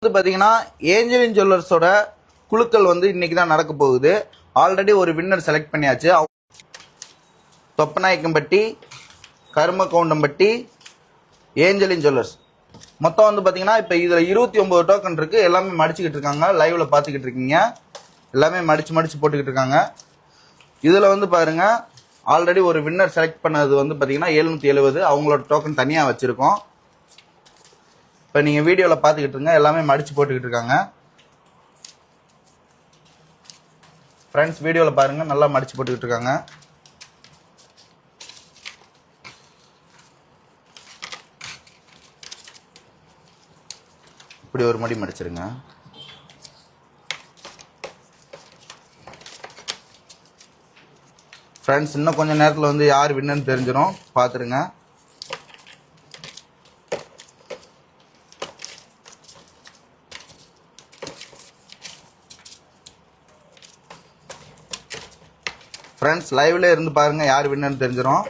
வந்து பார்த்தீங்கன்னா ஏஞ்சலின் ஜுவல்லர்ஸோட குழுக்கள் வந்து இன்னைக்கு தான் நடக்க போகுது. ஆல்ரெடி ஒரு வின்னர் செலக்ட் பண்ணியாச்சு. தொப்பநாயக்கம்பட்டி, கருமக்கவுண்டம்பட்டி, ஏஞ்சலின் ஜுவல்லர்ஸ் மொத்தம் வந்து பார்த்தீங்கன்னா இப்போ இதில் 29 டோக்கன் இருக்குது. எல்லாமே மடிச்சுக்கிட்டு இருக்காங்க. லைவில் பார்த்துக்கிட்டு இருக்கீங்க. எல்லாமே மடிச்சு போட்டுக்கிட்டு இருக்காங்க. இதில் வந்து பாருங்க, ஆல்ரெடி ஒரு வின்னர் செலக்ட் பண்ணது வந்து பார்த்தீங்கன்னா 770. அவங்களோட டோக்கன் தனியாக வச்சுருக்கோம். இப்போ நீங்கள் வீடியோவில் பார்த்துக்கிட்டு இருங்க. எல்லாமே மடிச்சு போட்டுக்கிட்டு இருக்காங்க. ஃப்ரெண்ட்ஸ், வீடியோவில் பாருங்கள், நல்லா மடிச்சு போட்டுக்கிட்டு இருக்காங்க. இப்படி ஒரு மடி மடிச்சிருங்க. ஃப்ரெண்ட்ஸ், இன்னும் கொஞ்சம் நேரத்தில் வந்து யார் வின்னர்னு தெரிஞ்சிடும், பார்த்துருங்க. ஃப்ரெண்ட்ஸ், லைவ்ல இருந்து பாருங்க, யார் வின்னர்னு தெரிஞ்சிடும்.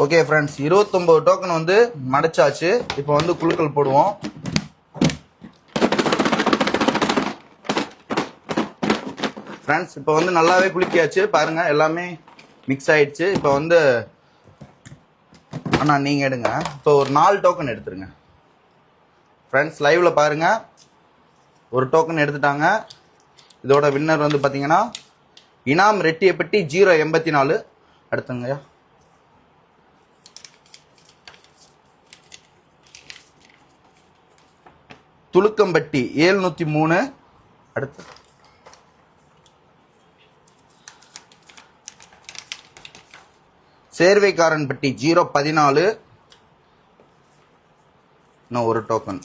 ஓகே ஃப்ரெண்ட்ஸ், 29 டோக்கன் வந்து மடைச்சாச்சு. இப்போ வந்து குழுக்கள் போடுவோம். ஃப்ரெண்ட்ஸ், இப்போ வந்து நல்லாவே குளிக்காச்சு பாருங்க. எல்லாமே மிக்ஸ் ஆயிடுச்சு. இப்போ வந்து அண்ணா நீங்கள் எடுங்க. இப்போ ஒரு 4 டோக்கன் எடுத்துருங்க. ஃப்ரெண்ட்ஸ், லைவ்ல பாருங்க, ஒரு டோக்கன் எடுத்துட்டாங்க. இதோட வின்னர் வந்து பார்த்தீங்கன்னா இனாம் ரெட்டியப்பட்டி 084. அடுத்துங்கய்யா. துலுக்கம்பட்டி 703. அடுத்து சேர்வைக்காரன்பட்டி 014. இன்னும் ஒரு டோக்கன்.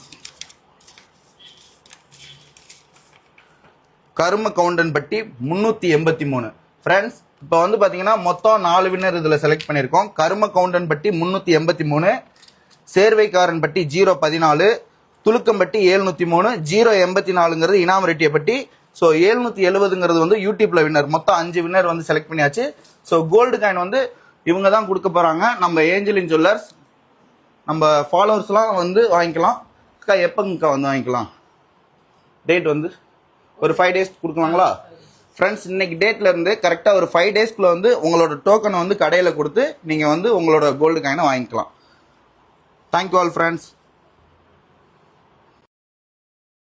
கரும கவுண்டன்பட்டி 383. ஃப்ரெண்ட்ஸ், இப்போ வந்து பார்த்தீங்கன்னா மொத்தம் 4 வின்னர் இதில் செலக்ட் பண்ணியிருக்கோம். கரும கவுண்டன்பட்டி 383, சேர்வைக்காரன்பட்டி 014, துலுக்கம்பட்டி 703, 084ங்கிறது இனாம் ரெட்டியப்பட்டி. ஸோ 770ங்கிறது வந்து யூடியூப்ல வின்னர். மொத்தம் 5 வின்னர் வந்து செலக்ட் பண்ணியாச்சு. ஸோ கோல்டு காயின் வந்து இவங்க தான் கொடுக்க போறாங்க. நம்ம ஏஞ்சலின் ஜுவல்லர்ஸ், நம்ம ஃபாலோவர்ஸ்லாம் வந்து வாங்கிக்கலாம். அக்கா எப்போங்கக்கா வந்து வாங்கிக்கலாம்? டேட் வந்து ஒரு 5 days கொடுக்கலாங்களா? ஃப்ரெண்ட்ஸ், இன்னைக்கு டேட்ல இருந்து கரெக்டாக ஒரு 5 daysக்குள்ள வந்து உங்களோட டோக்கனை வந்து கடையில் கொடுத்து நீங்கள் வந்து உங்களோட கோல்டு காயினை வாங்கிக்கலாம். Thank you all friends.